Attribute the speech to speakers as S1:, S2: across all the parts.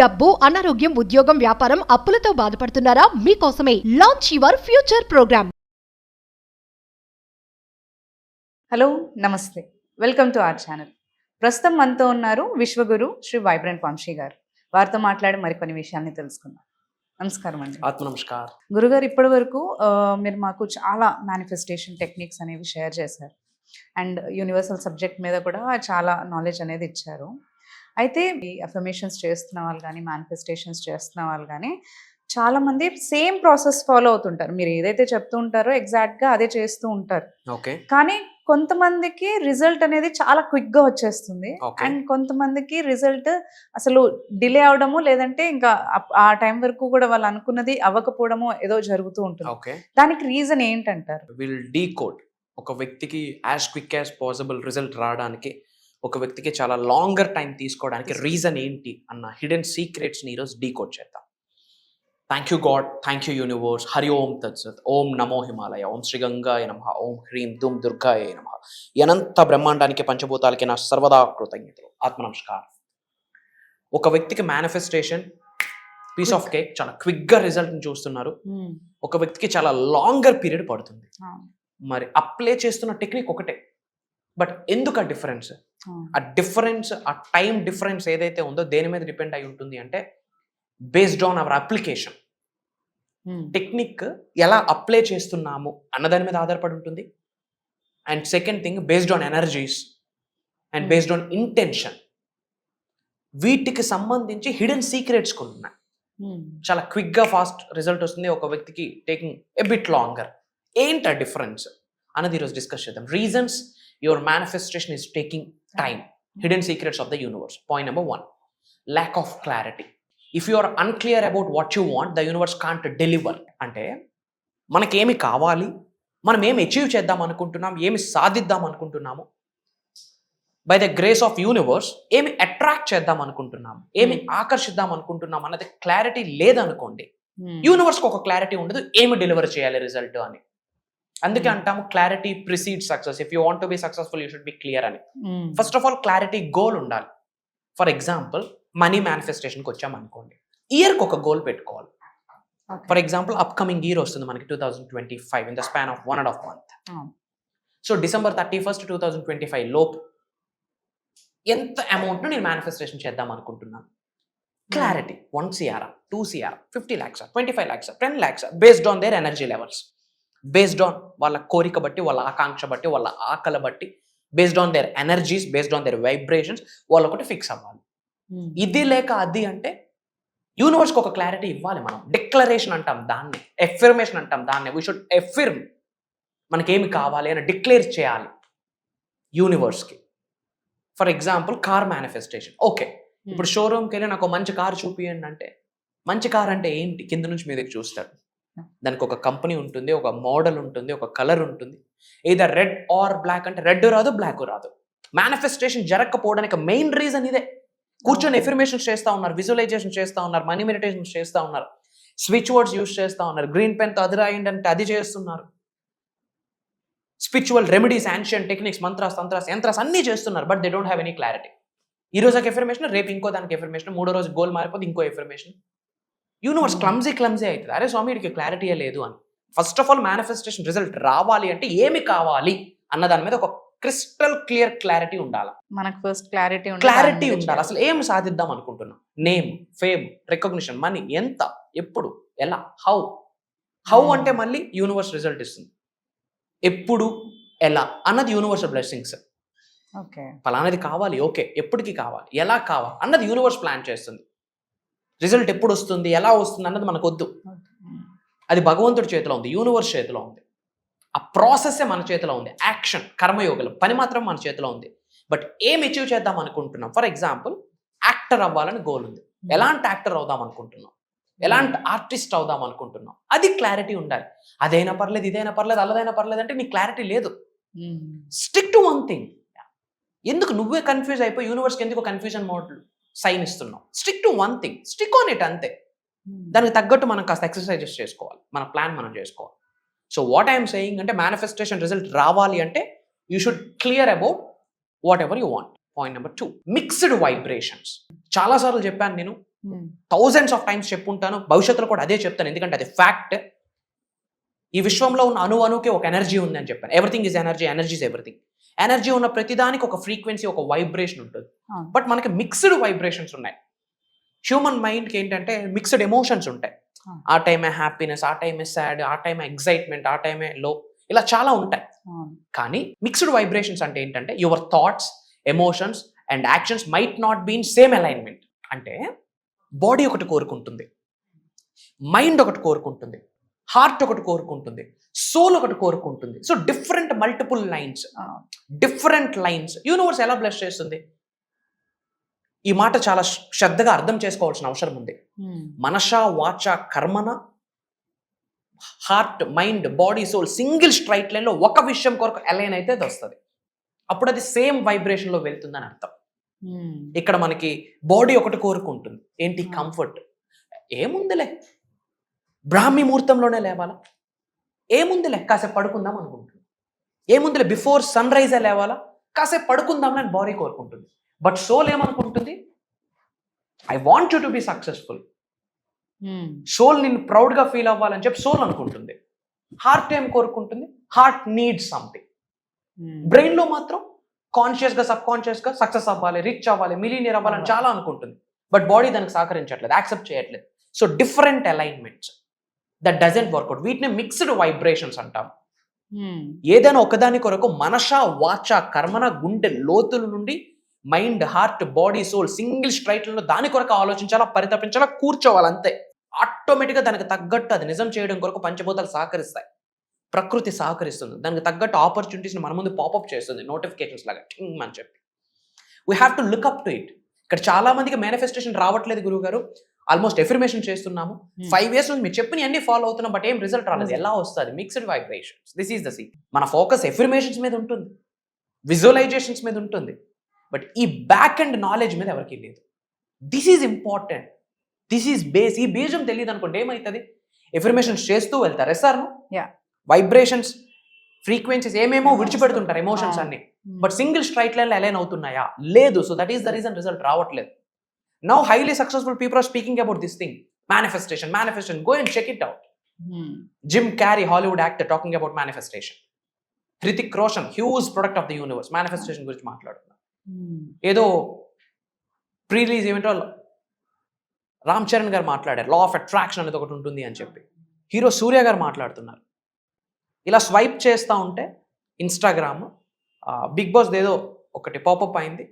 S1: డబ్బు, అనారోగ్యం, ఉద్యోగం, వ్యాపారం, అప్పులతో బాధపడుతున్నారా? మీకోసమే launch your future program.
S2: Hello నమస్తే, వెల్కమ్ టు అవర్ ఛానల్. ప్రస్తుతం మనతో ఉన్నారు విశ్వగురు శ్రీ వైబ్రెంట్ వంశీ గారు. వారితో మాట్లాడి మరికొన్ని విషయాల్ని తెలుసుకుందాం. నమస్కారం అండి.
S3: ఆత్మ నమస్కార్.
S2: గురుగారు, ఇప్పటి వరకు మీరు మాకు చాలా మేనిఫెస్టేషన్ టెక్నిక్స్ అనేవి షేర్ చేశారు అండ్ యూనివర్సల్ సబ్జెక్ట్ మీద కూడా చాలా నాలెడ్జ్ అనేది ఇచ్చారు. అయితే ఈ అఫర్మేషన్స్ చేస్తున్న వాళ్ళు కానీ మేనిఫెస్టేషన్స్ చేస్తున్న వాళ్ళు కానీ చాలామంది సేమ్ ప్రాసెస్ ఫాలో అవుతుంటారు. మీరు ఏదైతే చెప్తూ ఉంటారో ఎగ్జాక్ట్గా అదే చేస్తూ ఉంటారు.
S3: ఓకే.
S2: కానీ కొంతమందికి రిజల్ట్ అనేది చాలా క్విక్గా వచ్చేస్తుంది అండ్ కొంతమందికి రిజల్ట్ అసలు డిలే అవడము, లేదంటే ఇంకా ఆ టైం వరకు కూడా వాళ్ళు అనుకున్నది అవ్వకపోవడము ఏదో జరుగుతూ ఉంటుంది.
S3: ఓకే.
S2: దానికి రీజన్ ఏంటంటారు?
S3: Will decode. ఒక వ్యక్తికి as quick as possible result రావడానికి, ఒక వ్యక్తికి చాలా లాంగర్ టైం తీసుకోవడానికి రీజన్ ఏంటి అన్న హిడెన్ సీక్రెట్స్ని ఈరోజు డీకోడ్ చేద్దాం. Thank you God, thank you universe, Hari Om తత్సత్, ఓం నమో హిమాలయ, ఓం శ్రీ గంగాయ నమః, ఓం హ్రీం ధూమ్ దుర్గాయ నమః. అనంత బ్రహ్మాండానికి పంచభూతాలకి నా సర్వదా కృతజ్ఞతలు. ఆత్మ నమస్కారం. ఒక వ్యక్తికి మేనిఫెస్టేషన్ పీస్ ఆఫ్ కేక్ చాలా క్విక్గా రిజల్ట్ని చూస్తున్నారు. ఒక వ్యక్తికి చాలా లాంగర్ పీరియడ్ పడుతుంది. మరి అప్లై చేస్తున్న టెక్నిక్ ఒకటే, బట్ ఎందుకు ఆ డిఫరెన్స్? ఆ టైం డిఫరెన్స్ ఏదైతే ఉందో దేని మీద డిపెండ్ అయి ఉంటుంది అంటే based on hour application. Technique ఎలా అప్లై చేస్తున్నాము అన్నదాని మీద ఆధారపడి ఉంటుంది. And second thing based on energies and based on intention. వీటికి సంబంధించి హిడెన్ సీక్రెట్స్ కొన్ని ఉన్నాయి. చాలా క్విక్గా ఫాస్ట్ రిజల్ట్ వస్తుంది, ఒక వ్యక్తికి టేకింగ్ ఎ బిట్ లాంగర్. ఏంటి ఆ డిఫరెన్స్ అన్నది ఈరోజు డిస్కస్ చేద్దాం. Reasons your manifestation is taking time. Hidden secrets of the universe. Point number 1, lack of clarity. If you are unclear about what you want, the universe can't deliver. అంటే మనకేమి కావాలి, మనం ఏమి అచీవ్ చేద్దాం అనుకుంటున్నాం, ఏమి సాధిద్దాం అనుకుంటున్నాము, by the grace of universe ఏమి అట్రాక్ట్ చేద్దాం అనుకుంటున్నాము, ఏమి ఆకర్షిద్దాం అనుకుంటున్నాం అన్నది క్లారిటీ లేదనుకోండి, యూనివర్స్కి ఒక క్లారిటీ ఉండదు ఏమి డెలివర్ చేయాలి రిజల్ట్ అని. అందుకే అంటాము clarity precedes success. If you want to be successful you should be clear అని. First of all clarity goal ఉండాలి. ఫర్ ఎగ్జాంపుల్ మనీ మేనిఫెస్టేషన్కి వచ్చామనుకోండి, ఇయర్కి ఒక గోల్ పెట్టుకోవాలి. ఫర్ ఎగ్జాంపుల్ అప్కమింగ్ ఇయర్ వస్తుంది మనకి 2025 in the span of 1.5 month. So December 31st, 2025 లోపు ఎంత అమౌంట్ను నేను మేనిఫెస్టేషన్ చేద్దాం అనుకుంటున్నాను. Clarity 1 CR, 2 CR, 50 lakhs, 25 lakhs, 10 lakhs based on their energy levels, based on వాళ్ళ కోరిక బట్టి, వాళ్ళ ఆకాంక్ష బట్టి, వాళ్ళ ఆకలి బట్టి, based on their energies, based on their vibrations వాళ్ళు ఒకటి ఫిక్స్ అవ్వాలి. ఇది లేక అది అంటే యూనివర్స్కి ఒక క్లారిటీ ఇవ్వాలి. మనం డిక్లరేషన్ అంటాం దాన్ని, ఎఫర్మేషన్ అంటాం దాన్ని. వీ షుడ్ ఎఫిర్మ్ మనకేమి కావాలి అని డిక్లేర్ చేయాలి యూనివర్స్కి. For example car manifestation. Okay, ఇప్పుడు షోరూమ్కి వెళ్ళి నాకు మంచి కార్ చూపియండి అంటే, మంచి కార్ అంటే ఏంటి కింద నుంచి మీదకి చూస్తాడు. దానికి ఒక కంపెనీ ఉంటుంది, ఒక మోడల్ ఉంటుంది, ఒక కలర్ ఉంటుంది. ఏదో రెడ్ ఆర్ బ్లాక్ అంటే రెడ్ రాదు, బ్లాక్ రాదు. మేనిఫెస్టేషన్ జరగకపోవడానికి మెయిన్ రీజన్ ఇదే. కూర్చొని ఎఫర్మేషన్స్ చేస్తూ ఉన్నారు, విజువలైజేషన్ చేస్తూ ఉన్నారు, మనీ మెడిటేషన్ చేస్తూ ఉన్నారు, స్విచ్ వర్డ్స్ యూజ్ చేస్తూ ఉన్నారు, గ్రీన్ పెన్తో అది రాయండి అంటే అది చేస్తున్నారు, spiritual remedies, ancient techniques, mantras, tantras, yantras అన్నీ చేస్తున్నారు. But they don't have any clarity. ఈ రోజు ఒక ఎఫర్మేషన్, రేపు ఇంకో దానికి ఎఫర్మేషన్, మూడో రోజు గోల్ మారిపోతే ఇంకో ఎఫర్మేషన్. యూనివర్స్ క్లమ్జీ అవుతుంది. అరే స్వామి వీడికి క్లారిటీయే లేదు అని. First of all manifestation result రావాలి అంటే ఏమి కావాలి అన్న దాని మీద ఒక క్రిస్టల్ క్లియర్ క్లారిటీ ఉండాలి.
S2: మనకు ఫస్ట్ క్లారిటీ
S3: ఉండాలి. అసలు ఏం సాధిద్దాం అనుకుంటున్నాం, నేమ్, ఫేమ్, రికగ్నిషన్, మనీ, ఎంత, ఎప్పుడు, ఎలా, హౌ అంటే మళ్ళీ యూనివర్స్ రిజల్ట్ ఇస్తుంది. ఎప్పుడు, ఎలా అన్నది యూనివర్సల్ బ్లెస్సింగ్స్. ఫలానది కావాలి, ఓకే, ఎప్పటికి కావాలి, ఎలా కావాలి అన్నది యూనివర్స్ ప్లాన్ చేస్తుంది. రిజల్ట్ ఎప్పుడు వస్తుంది, ఎలా వస్తుంది అన్నది మనకు వద్దు. అది భగవంతుడి చేతిలో ఉంది, యూనివర్స్ చేతిలో ఉంది. ఆ ప్రాసెస్సే మన చేతిలో ఉంది. యాక్షన్, కర్మయోగం, పని మాత్రం మన చేతిలో ఉంది. బట్ ఏం అచీవ్ చేద్దాం అనుకుంటున్నాం? ఫర్ ఎగ్జాంపుల్ యాక్టర్ అవ్వాలని గోల్ ఉంది. ఎలాంటి యాక్టర్ అవుదాం అనుకుంటున్నాం, ఎలాంటి ఆర్టిస్ట్ అవుదాం అనుకుంటున్నాం, అది క్లారిటీ ఉండాలి. అదైనా పర్లేదు, ఇదైనా పర్లేదు, అల్లదైనా పర్లేదు అంటే నీకు క్లారిటీ లేదు. Stick to one thing. ఎందుకు నువ్వే కన్ఫ్యూజ్ అయిపోయి యూనివర్స్కి ఎందుకు కన్ఫ్యూజన్ మోడ్ సైన్ ఇస్తున్నాం? Stick to one thing, stick on it అంతే. దానికి తగ్గట్టు మనం కాస్త ఎక్సర్సైజెస్ చేసుకోవాలి, మన ప్లాన్ మనం చేసుకోవాలి. సో వాట్ ఐఎమ్ సెయింగ్ అంటే మేనిఫెస్టేషన్ రిజల్ట్ రావాలి అంటే you should clear about what ever you want. Point number 2, mixed vibrations. చాలాసార్లు చెప్పాను నేను, థౌజండ్స్ ఆఫ్ టైమ్స్ చెప్పుంటాను, భవిష్యత్తులో కూడా అదే చెప్తాను, ఎందుకంటే అది ఫ్యాక్ట్. ఈ విశ్వంలో ఉన్న అణువుకి ఒక ఎనర్జీ ఉంది అని చెప్పాను. Everything is energy, energy is everything. Energy ఉన్న ప్రతిదానికి ఒక ఫ్రీక్వెన్సీ, ఒక వైబ్రేషన్ ఉంటుంది. బట్ మనకి మిక్స్డ్ వైబ్రేషన్స్ ఉన్నాయి. హ్యూమన్ మైండ్కి ఏంటంటే మిక్స్డ్ ఎమోషన్స్ ఉంటాయి. ఆ టైమే హ్యాపీనెస్, ఆ టైమే సాడ్, ఆ టైమే ఎగ్జైట్మెంట్, ఆ టైమే లో, ఇలా చాలా ఉంటాయి. కానీ మిక్స్డ్ వైబ్రేషన్స్ అంటే ఏంటంటే your thoughts, emotions and actions might not be in same alignment. అంటే బాడీ ఒకటి కోరుకుంటుంది, మైండ్ ఒకటి కోరుకుంటుంది, హార్ట్ ఒకటి కోరుకుంటుంది, సోల్ ఒకటి కోరుకుంటుంది. So different multiple lines, different lines universe ఎలా బ్లెస్ చేస్తుంది? ఈ మాట చాలా శ్రద్ధగా అర్థం చేసుకోవాల్సిన అవసరం ఉంది. మనష వాచ కర్మన, heart, mind, body, soul single straight line లో ఒక విషయం కొరకు అలైన్ అయితే అది వస్తుంది. అప్పుడు అది సేమ్ వైబ్రేషన్ లో వెళ్తుందని అర్థం. ఇక్కడ మనకి బాడీ ఒకటి కోరుకుంటుంది, ఏంటి? కంఫర్ట్. ఏముందిలే, బ్రాహ్మీ ముహూర్తంలోనే లేవాలా, ఏముందిలే కాసేపు పడుకుందాం అనుకుంటుంది, ఏముందిలే బిఫోర్ సన్ రైజే లేవాలా, కాసేపు పడుకుందాం అని బాడీ కోరుకుంటుంది. బట్ సోల్ ఏమనుకుంటుంది? I want you to be successful. Soul నిన్ను ప్రౌడ్గా ఫీల్ అవ్వాలని చెప్పి సోల్ అనుకుంటుంది. హార్ట్ ఏం కోరుకుంటుంది? Heart needs something. బ్రెయిన్ లో మాత్రం కాన్షియస్ గా, సబ్ కాన్షియస్ గా సక్సెస్ అవ్వాలి, రిచ్ అవ్వాలి, మిలీనియర్ అవ్వాలని చాలా అనుకుంటుంది. బట్ బాడీ దానికి సహకరించట్లేదు, యాక్సెప్ట్ చేయట్లేదు. So different alignments that doesn't work out. వీటిని మిక్స్డ్ వైబ్రేషన్స్ అంటాం. ఏదైనా ఒకదాని కొరకు మనష వాచ కర్మన, గుండె లోతుల నుండి mind, heart, body, soul single straight లో దాని కొరకు ఆలోచించాలా, పరితపించాలా, కూర్చోవాలి, అంతే. ఆటోమేటిక్గా దానికి తగ్గట్టు అది నిజం చేయడం కొరకు పంచభూతాలు సహకరిస్తాయి, ప్రకృతి సహకరిస్తుంది, దానికి తగ్గట్టు ఆపర్చునిటీస్ని మన ముందు పాపప్ చేస్తుంది, నోటిఫికేషన్స్ లాగా టింగ్ అని చెప్పి. We have to look up to it. ఇక్కడ చాలా మందికి మేనిఫెస్టేషన్ రావట్లేదు గురువు గారు, ఆల్మోస్ట్ ఎఫర్మేషన్ చేస్తున్నాము, 5 years నుంచి మీరు చెప్పిన అన్ని ఫాలో అవుతున్నాం, బట్ ఏం రిజల్ట్ రాలేదు. ఎలా వస్తుంది? Mixed vibrations. This is the see. మన ఫోకస్ ఎఫర్మేషన్స్ మీద ఉంటుంది, విజువలైజేషన్స్ మీద ఉంటుంది, బట్ ఈ బ్యాక్ అండ్ నాలెడ్జ్ మీద ఎవరికి లేదు. This is important, this is base. ఈ బీజం తెలియదు అనుకోండి ఏమవుతుంది? ఎఫర్మేషన్స్ చేస్తూ వెళ్తారు, ఎస్ఆర్ వైబ్రేషన్స్, ఫ్రీక్వెన్సీస్ ఏమేమో విడిచిపెడుతుంటారు, ఎమోషన్స్ అన్ని. బట్ సింగిల్ స్ట్రైట్ లైన్ లో అలైన్ అవుతున్నాయా? లేదు. So that is the reason result రావట్లేదు. Now highly successful people are speaking about this thing, manifestation. Go and check it out. Jim Carrey, Hollywood actor, talking about manifestation. Hrithik Roshan, huge product of the universe, manifestation గురించి మాట్లాడుతున్నారు. ఏదో pre release event Ram Charan గారు మాట్లాడారు, law of attraction అనేది ఒకటి ఉంటుంది అని చెప్పి. హీరో సూర్య గారు మాట్లాడుతున్నారు. ఇలా స్వైప్ చేస్తూ ఉంటే ఇన్స్టాగ్రామ్, బిగ్ బాస్ ఏదో ఒకటి పాపప్ అయింది,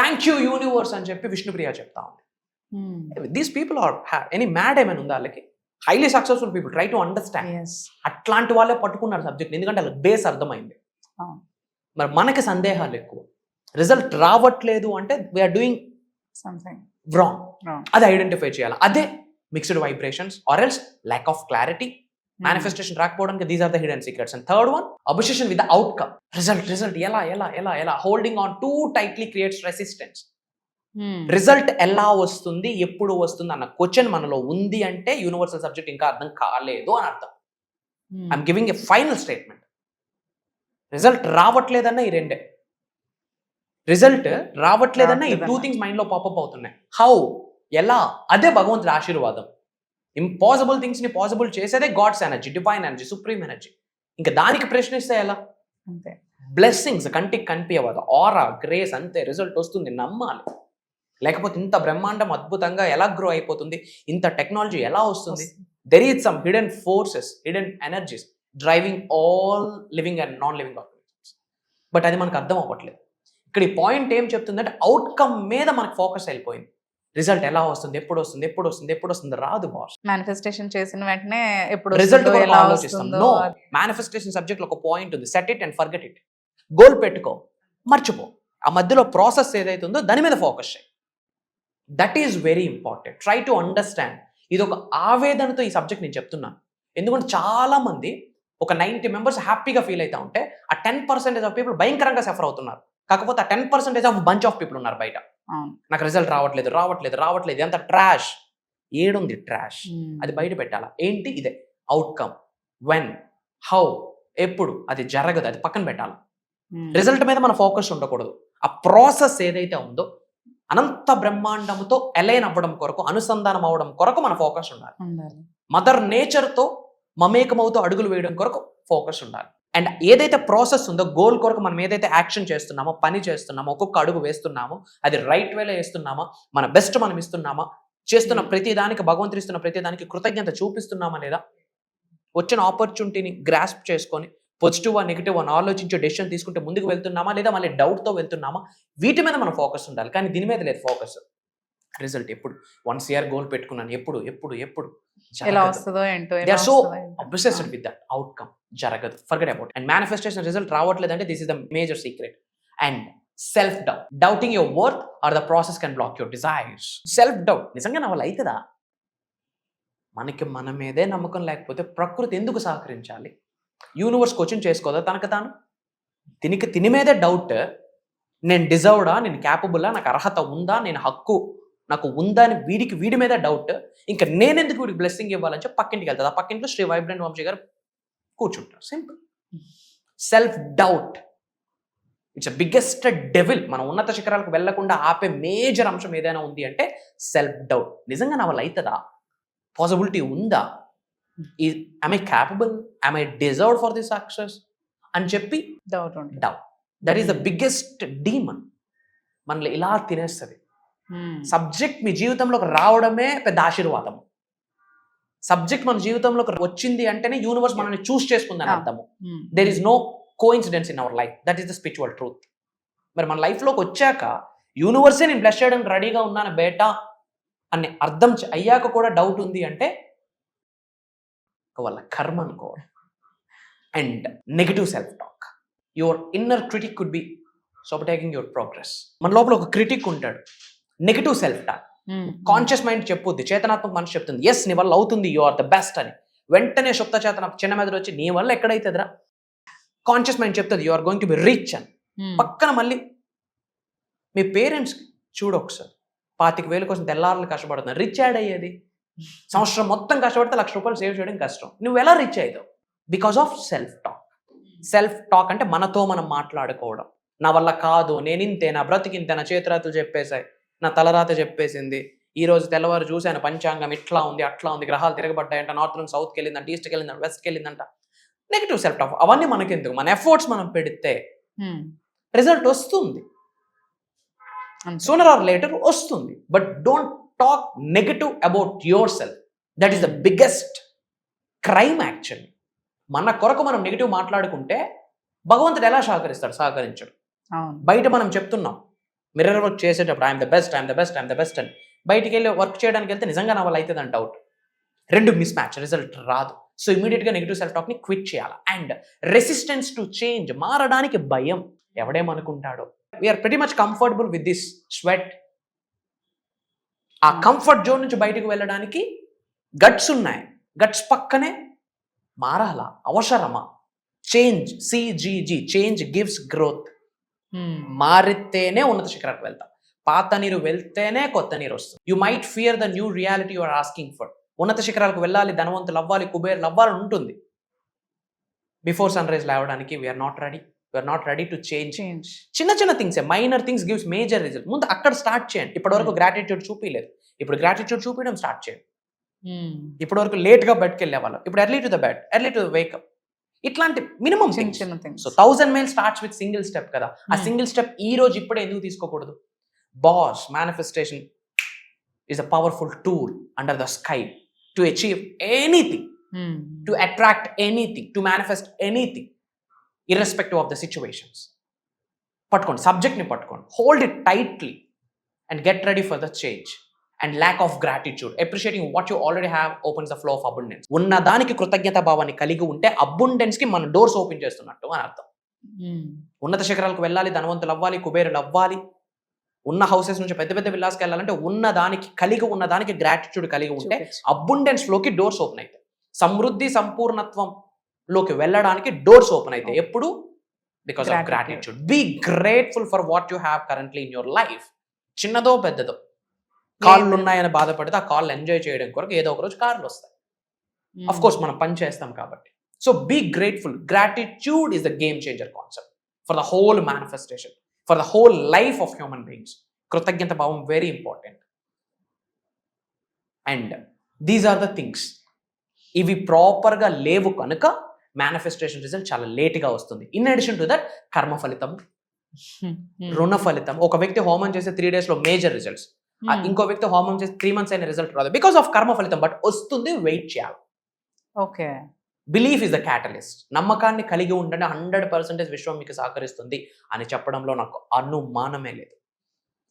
S3: థ్యాంక్ యూ యూనివర్స్ అని చెప్పి విష్ణుప్రియ చెప్తా ఉంది. These people or any mad ఏమైనా ఉందా వాళ్ళకి? Highly successful people, try to understand. అట్లాంటి వాళ్ళే పట్టుకున్నారు సబ్జెక్ట్, ఎందుకంటే వాళ్ళకి బేస్ అర్థమైంది. మరి మనకి సందేహాలు ఎక్కువ, రిజల్ట్ రావట్లేదు అంటే వీఆర్ డూయింగ్ సంథింగ్ రాంగ్. అది ఐడెంటిఫై చేయాలి. అదే mixed vibrations or else lack of clarity. Manifestation రాకపోవడానికి these are the hidden secrets. And third one, obsession with the outcome. Result ఎలా ఎలా ఎలా ఎలా holding on too tightly creates resistance. Result ఎలా వస్తుంది, ఎప్పుడు వస్తుంది అన్న క్వశ్చన్ మనలో ఉంది అంటే యూనివర్సల్ సబ్జెక్ట్ ఇంకా అర్థం కాలేదు అని అర్థం. I'm giving a final statement. Result రావట్లేదన్న ఈ రెండే, రిజల్ట్ రావట్లేదన్న ఈ 2 things మైండ్ లో పాపప్ అవుతున్నాయి. హౌ, ఎలా? అదే భగవంతుడి ఆశీర్వాదం. ఇంపాసిబుల్ థింగ్స్ ని పాసిబుల్ చేసేదే God's energy, divine energy, supreme energy. ఇంకా దానికి ప్రశ్నిస్తే ఎలా? అంతే. బ్లెస్సింగ్స్ కంటికి కనిపించవద్దు, ఆరా, గ్రేస్, అంతే. రిజల్ట్ వస్తుంది, నమ్మాలి. లేకపోతే ఇంత బ్రహ్మాండం అద్భుతంగా ఎలా గ్రో అయిపోతుంది, ఇంత టెక్నాలజీ ఎలా వస్తుంది? There is some hidden forces, hidden energies driving all living and non living organisms. But అది మనకు అర్థం అవ్వట్లేదు. ఇక్కడ ఈ పాయింట్ ఏం చెప్తుందంటే అవుట్కమ్ మీద మనకు ఫోకస్ అయిపోయింది. రిజల్ట్ ఎలా వస్తుంది, ఎప్పుడు వస్తుంది, ఎప్పుడు వస్తుంది, ఎప్పుడు వస్తుంది, రాదు బాస్.
S2: మేనిఫెస్టేషన్ చేసిన వెంటనే ఎప్పుడు
S3: రిజల్ట్ ఎలా ఆలోచిస్తాం. నో, మేనిఫెస్టేషన్ సబ్జెక్ట్ లో ఒక పాయింట్ ఉంది, set it and forget it. Goal పెట్టుకో, మర్చిపో. ఆ మధ్యలో ప్రాసెస్ ఏదైతే ఉందో దాని మీద ఫోకస్ చేయి. That is very important. Try to understand. ఇది ఒక ఆవేదనతో ఈ సబ్జెక్ట్ నేను చెప్తున్నాను. ఎందుకంటే చాలా మంది, ఒక 90 members హ్యాపీగా ఫీల్ అవుతా ఉంటే ఆ 10% ఆఫ్ పీపుల్ భయంకరంగా సఫర్ అవుతున్నారు. కాకపోతే ఆ 10% ఆఫ్ బంచ్ ఆఫ్ పీపుల్ ఉన్నారు బయట, నాకు రిజల్ట్ రావట్లేదు ఎంత ట్రాష్. ఏడుంది ట్రాష్, అది బయట పెట్టాలా. ఏంటి? ఇదే అవుట్కమ్. వెన్, హౌ, ఎప్పుడు, అది జరగదు, అది పక్కన పెట్టాలి. రిజల్ట్ మీద మన ఫోకస్ ఉండకూడదు. ఆ ప్రాసెస్ ఏదైతే ఉందో అనంత బ్రహ్మాండముతో అలైన్ అవ్వడం కొరకు, అనుసంధానం అవ్వడం కొరకు మన ఫోకస్ ఉండాలి.
S2: ఉండాలి.
S3: మదర్ నేచర్తో మమేకమవుతూ అడుగులు వేయడం కొరకు ఫోకస్ ఉండాలి. అండ్ ఏదైతే ప్రాసెస్ ఉందో, గోల్ కొరకు మనం ఏదైతే యాక్షన్ చేస్తున్నామో, పని చేస్తున్నామో, ఒక్కొక్క అడుగు వేస్తున్నామో అది రైట్ వేలో వేస్తున్నామా, మన బెస్ట్ మనం ఇస్తున్నామా, చేస్తున్న ప్రతి దానికి, భగవంతుడు ఇస్తున్న ప్రతి దానికి కృతజ్ఞత చూపిస్తున్నామా లేదా, వచ్చిన ఆపర్చునిటీని గ్రాస్ప్ చేసుకొని పాజిటివ్ నెగిటివ్ అని ఆలోచించి డెసిషన్ తీసుకుంటే ముందుకు వెళ్తున్నామా లేదా మళ్ళీ డౌట్తో వెళ్తున్నామా, వీటి మీద మనం ఫోకస్ ఉండాలి. కానీ దీని మీద లేదు ఫోకస్. రిజల్ట్ ఎప్పుడు 1 year గోల్ పెట్టుకున్నాను, ఎప్పుడు ఎప్పుడు ఎప్పుడు
S2: ఎలా వస్తుందో ఏంటో,
S3: they are so obsessed with that outcome. జరగదు, forget about. And manifestation result రావట్లేదంటే this is the major secret. And self doubt, doubting your worth or the process can block your desires. Self doubt, నిజంగా నా వల్ల అవుతుందా, మనకి మన మీదే నమ్మకం లేకపోతే ప్రకృతి ఎందుకు సహకరించాలి? యూనివర్స్ క్వశ్చన్ చేసుకోదా తనకు తాను? తిని మీదే డౌట్, నేను డిజర్వ్డా, నేను క్యాపబుల్లా, నాకు అర్హత ఉందా, నేను హక్కు నాకు ఉందా అని వీడి మీద డౌట్. ఇంకా నేనెందుకు వీడికి బ్లెస్సింగ్ ఇవ్వాలని చెప్పి పక్కింటికి వెళ్తుంది. ఆ పక్కింట్లో శ్రీ వైబ్రెంట్ వంశీ గారు కూర్చుంటారు. Simple. Self doubt it's biggest devil. మనం ఉన్నత శిఖరాలకు వెళ్లకుండా ఆపే మేజర్ అంశం ఏదైనా ఉంది అంటే సెల్ఫ్ డౌట్. నిజంగా నా వల్ల అవుతుందా, పాసిబిలిటీ ఉందా, am I capable, am I deserved for this success అని చెప్పి
S2: doubt.
S3: That is the biggest demon. మనల్ని ఇలా తినేస్తుంది. సబ్జెక్ట్ మీ జీవితంలోకి రావడమే పెద్ద ఆశీర్వాదం. సబ్జెక్ట్ మన జీవితంలోకి వచ్చింది అంటేనే యూనివర్స్ మనల్ని చూస్ చేసుకుందని అర్థము. There is no coincidence in our life, that is the spiritual truth. మరి మన లైఫ్లోకి వచ్చాక యూనివర్సే నేను బ్లెస్ చేయడానికి రెడీగా ఉన్నాను బేటా అని అర్థం అయ్యాక కూడా డౌట్ ఉంది అంటే వాళ్ళ కర్మ అనుకోవాలి. And negative self talk, your inner critic could be sabotaging your progress. మన లోపల ఒక క్రిటిక్ ఉంటాడు, negative self talk. Conscious mind చెప్పుద్ది, చేతనాత్మక మనసు చెప్తుంది ఎస్ నీ వల్ల అవుతుంది, యు ఆర్ ద బెస్ట్ అని. వెంటనే సుప్త చేతన చిన్న మెదడు వచ్చి నీ వల్ల ఎక్కడైతుందిరా, కాన్షియస్ మైండ్ చెప్తుంది you are going to be rich అని. పక్కన మళ్ళీ మీ పేరెంట్స్ చూడు ఒకసారి, 25,000 కోసం తెల్లారులు కష్టపడుతున్నారు, రిచ్ యాడ్ అయ్యేది. సంవత్సరం మొత్తం కష్టపడితే ₹1,00,000 సేవ్ చేయడం కష్టం. నువ్వు ఎలా రిచ్ అయ్యావు? Because of self talk. Self talk అంటే మనతో మనం మాట్లాడుకోవడం. నా వల్ల కాదు, నేను ఇంతే, నా బ్రతికింతే, నా చేతిరాతులు చెప్పేశాయి, నా తలరాత చెప్పేసింది, ఈ రోజు తెల్లవారు చూశాను పంచాంగం ఇట్లా ఉంది అట్లా ఉంది, గ్రహాలు తిరగబడ్డాయంట, నార్త్ నుంచి సౌత్కి వెళ్ళిందంట, ఈస్ట్కి వెళ్ళిందంట, వెస్ట్కి వెళ్ళిందంట. Negative self talk. అవన్నీ మనకెందుకు? మన ఎఫర్ట్స్ మనం పెడితే రిజల్ట్ వస్తుంది, సూనర్ ఆర్ లేటర్ వస్తుంది. But don't talk negative about yourself. That is the biggest crime actually. మన కొరకు మనం నెగిటివ్ మాట్లాడుకుంటే భగవంతుడు ఎలా సహకరిస్తాడు? సహకరించడు. బయట మనం చెప్తున్నాం మిర్రర్ వర్క్ చేసేటప్పుడు I'm the best, I'm the best, I'm the best అని. బయటికి వెళ్ళి వర్క్ చేయడానికి వెళ్తే నిజంగా నా వల్ల అవుతుంది అని డౌట్. రెండు మిస్ మ్యాచ్, రిజల్ట్ రాదు. సో ఇమీడియట్గా నెగిటివ్ సెల్ఫ్ టాక్ని క్విట్ చేయాలి. అండ్ రెసిస్టెన్స్ టు చేంజ్, మారడానికి భయం. ఎవడేమనుకుంటాడో. We're pretty much comfortable with this sweat. ఆ కంఫర్ట్ జోన్ నుంచి బయటకు వెళ్ళడానికి గట్స్ ఉన్నాయి. గట్స్ పక్కనే మారాలా, అవసరమా? చేంజ్, సిజిజి, చేంజ్ గివ్స్ గ్రోత్. మారితేనే ఉన్నత శిఖరానికి వెళ్తాం. పాత నీరు వెళ్తేనే కొత్త నీరు వస్తుంది. You might fear the new reality you are asking for. ఉన్నత శిఖరాలకు వెళ్ళాలి, ధనవంతులు అవ్వాలి, కుబేర్లు అవ్వాలని ఉంటుంది. బిఫోర్ సన్ రైజ్ లేవడానికి we're not ready. We're not ready to change. చిన్న చిన్న things, minor things gives major result. ముందు అక్కడ స్టార్ట్ చేయండి. ఇప్పటి వరకు గ్రాటిట్యూడ్ చూపించలేదు, ఇప్పుడు గ్రాటిట్యూడ్ చూపించడం స్టార్ట్ చేయండి. ఇప్పటి వరకు లేట్గా బెడ్కి వెళ్ళేవాళ్ళం, ఇప్పుడు early to the bed, early to the wake up. ఇట్లాంటి మినిమం
S2: చిన్న things.
S3: So 1000 miles starts with single step కదా. ఆ సింగిల్ స్టెప్ ఈ రోజు ఇప్పుడే ఎందుకు తీసుకోకూడదు? Boss, manifestation is a powerful tool under the sky to achieve anything, to attract anything, to manifest anything, irrespective of the situations. పట్టుకోండి, సబ్జెక్ట్ని పట్టుకోండి, hold it tightly and get ready for the change. And lack of gratitude, appreciating what you already have opens the flow of abundance. ఉన్న దానికి కృతజ్ఞత భావాన్ని కలిగి ఉంటే abundance కి మన డోర్స్ ఓపెన్ చేస్తున్నట్టు అని అర్థం. ఉన్నత శిఖరాలకు వెళ్ళాలి, ధనవంతులు అవ్వాలి, కుబేరులు అవ్వాలి, ఉన్న హౌసెస్ నుంచి పెద్ద పెద్ద విల్లాస్కి వెళ్ళాలంటే ఉన్నదానికి కలిగి ఉన్నదానికి గ్రాటిట్యూడ్ కలిగి ఉంటే అబుండెన్స్ లోకి డోర్స్ ఓపెన్ అవుతాయి. సమృద్ధి సంపూర్ణత్వంలోకి వెళ్ళడానికి డోర్స్ ఓపెన్ అవుతాయి. ఎప్పుడు? Because of gratitude. Be grateful for what you have currently in your life. చిన్నదో పెద్దదో. కాళ్ళు ఉన్నాయని బాధపడితే ఆ కాళ్ళు ఎంజాయ్ చేయడం కొరకు ఏదో ఒక రోజు కార్లు వస్తాయి. అఫ్ కోర్స్ మనం పని చేస్తాం కాబట్టి. So be grateful. Gratitude is the game changer concept for the whole manifestation, for the whole life of human beings. కృతజ్ఞత భావం very important. And these are the things. ఇవి ప్రాపర్గా లేవు కనుక మేనిఫెస్టేషన్ రిజల్ట్ చాలా లేట్గా వస్తుంది. ఇన్ అడిషన్ టు దట్ కర్మ ఫలితం, రుణ ఫలితం. ఒక వ్యక్తి హోమం చేసే 3 days లో మేజర్ రిజల్ట్స్, ఇంకో వ్యక్తి హోమం చేసి 3 months అయిన రిజల్ట్ రాదు బికాస్ ఆఫ్ కర్మ ఫలితం. బట్ వస్తుంది, వెయిట్ చేయాలి.
S2: Okay.
S3: Belief is the catalyst. నమ్మకాన్ని కలిగి ఉండండి, 100% విశ్వం మీకు సహకరిస్తుంది అని చెప్పడంలో నాకు అనుమానమే లేదు.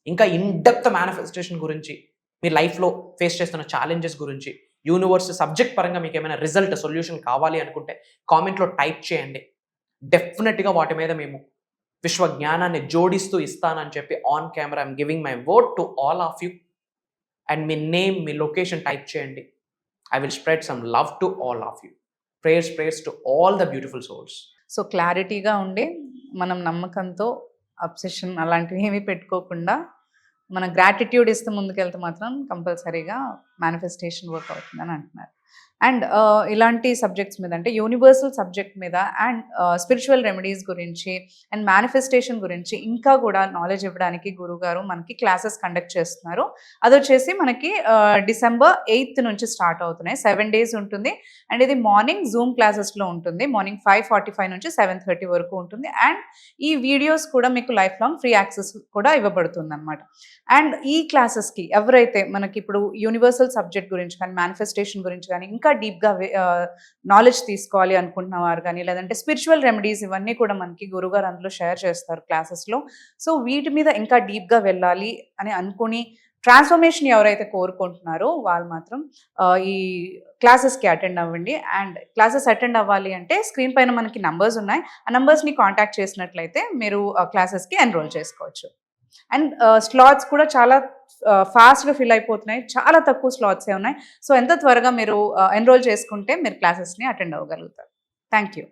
S3: ఇంకా ఇన్ డెప్త్ మేనిఫెస్టేషన్ గురించి, మీ లైఫ్లో ఫేస్ చేస్తున్న ఛాలెంజెస్ గురించి, యూనివర్స్ సబ్జెక్ట్ పరంగా మీకు ఏమైనా రిజల్ట్ సొల్యూషన్ కావాలి అనుకుంటే కామెంట్లో టైప్ చేయండి. డెఫినెట్గా వాటి మీద మేము విశ్వ జ్ఞానాన్ని జోడిస్తూ ఇస్తానని చెప్పి on camera I'm giving my word to all of you. And మీ నేమ్, మీ లొకేషన్ టైప్ చేయండి. I will spread some love to all of you. Prayers to all the beautiful souls.
S2: So క్లారిటీగా ఉండి మనం నమ్మకంతో అబ్సెషన్ అలాంటివి ఏమీ పెట్టుకోకుండా మన గ్రాటిట్యూడ్ ఇస్తూ ముందుకెళ్తే మాత్రం కంపల్సరీగా మేనిఫెస్టేషన్ వర్క్ అవుతుందని అంటున్నారు. అండ్ ఇలాంటి సబ్జెక్ట్స్ మీద, అంటే యూనివర్సల్ సబ్జెక్ట్ మీద అండ్ స్పిరిచువల్ రెమెడీస్ గురించి అండ్ మేనిఫెస్టేషన్ గురించి ఇంకా కూడా నాలెడ్జ్ ఇవ్వడానికి గురుగారు మనకి క్లాసెస్ కండక్ట్ చేస్తున్నారు. అది వచ్చేసి మనకి December 8th నుంచి స్టార్ట్ అవుతున్నాయి. 7 days ఉంటుంది. అండ్ ఇది మార్నింగ్ జూమ్ క్లాసెస్లో ఉంటుంది. మార్నింగ్ 5:45 నుంచి 7:30 వరకు ఉంటుంది. అండ్ ఈ వీడియోస్ కూడా మీకు లైఫ్ లాంగ్ ఫ్రీ యాక్సెస్ కూడా ఇవ్వబడుతుంది అనమాట. అండ్ ఈ క్లాసెస్కి ఎవరైతే మనకి ఇప్పుడు యూనివర్సల్ సబ్జెక్ట్ గురించి కానీ, మేనిఫెస్టేషన్ గురించి కానీ ఇంకా డీప్గా నాలెడ్జ్ తీసుకోవాలి అనుకుంటున్న వారు కానీ, లేదంటే స్పిరిచువల్ రెమెడీస్ ఇవన్నీ కూడా మనకి గురుగారు అందులో షేర్ చేస్తారు క్లాసెస్లో. సో వీటి మీద ఇంకా డీప్గా వెళ్ళాలి అని అనుకుని ట్రాన్స్ఫర్మేషన్ ఎవరైతే కోరుకుంటున్నారో వాళ్ళు మాత్రం ఈ క్లాసెస్కి అటెండ్ అవ్వండి. అండ్ క్లాసెస్ అటెండ్ అవ్వాలి అంటే స్క్రీన్ పైన మనకి నంబర్స్ ఉన్నాయి. ఆ నంబర్స్ని కాంటాక్ట్ చేసినట్లయితే మీరు క్లాసెస్కి ఎన్రోల్ చేసుకోవచ్చు. అండ్ స్లాట్స్ కూడా చాలా ఫాస్ట్గా ఫిల్ అయిపోతున్నాయి. చాలా తక్కువ స్లాట్సే ఉన్నాయి. సో ఎంత త్వరగా మీరు ఎన్రోల్ చేసుకుంటే మీరు క్లాసెస్ని అటెండ్ అవ్వగలుగుతారు. Thank you.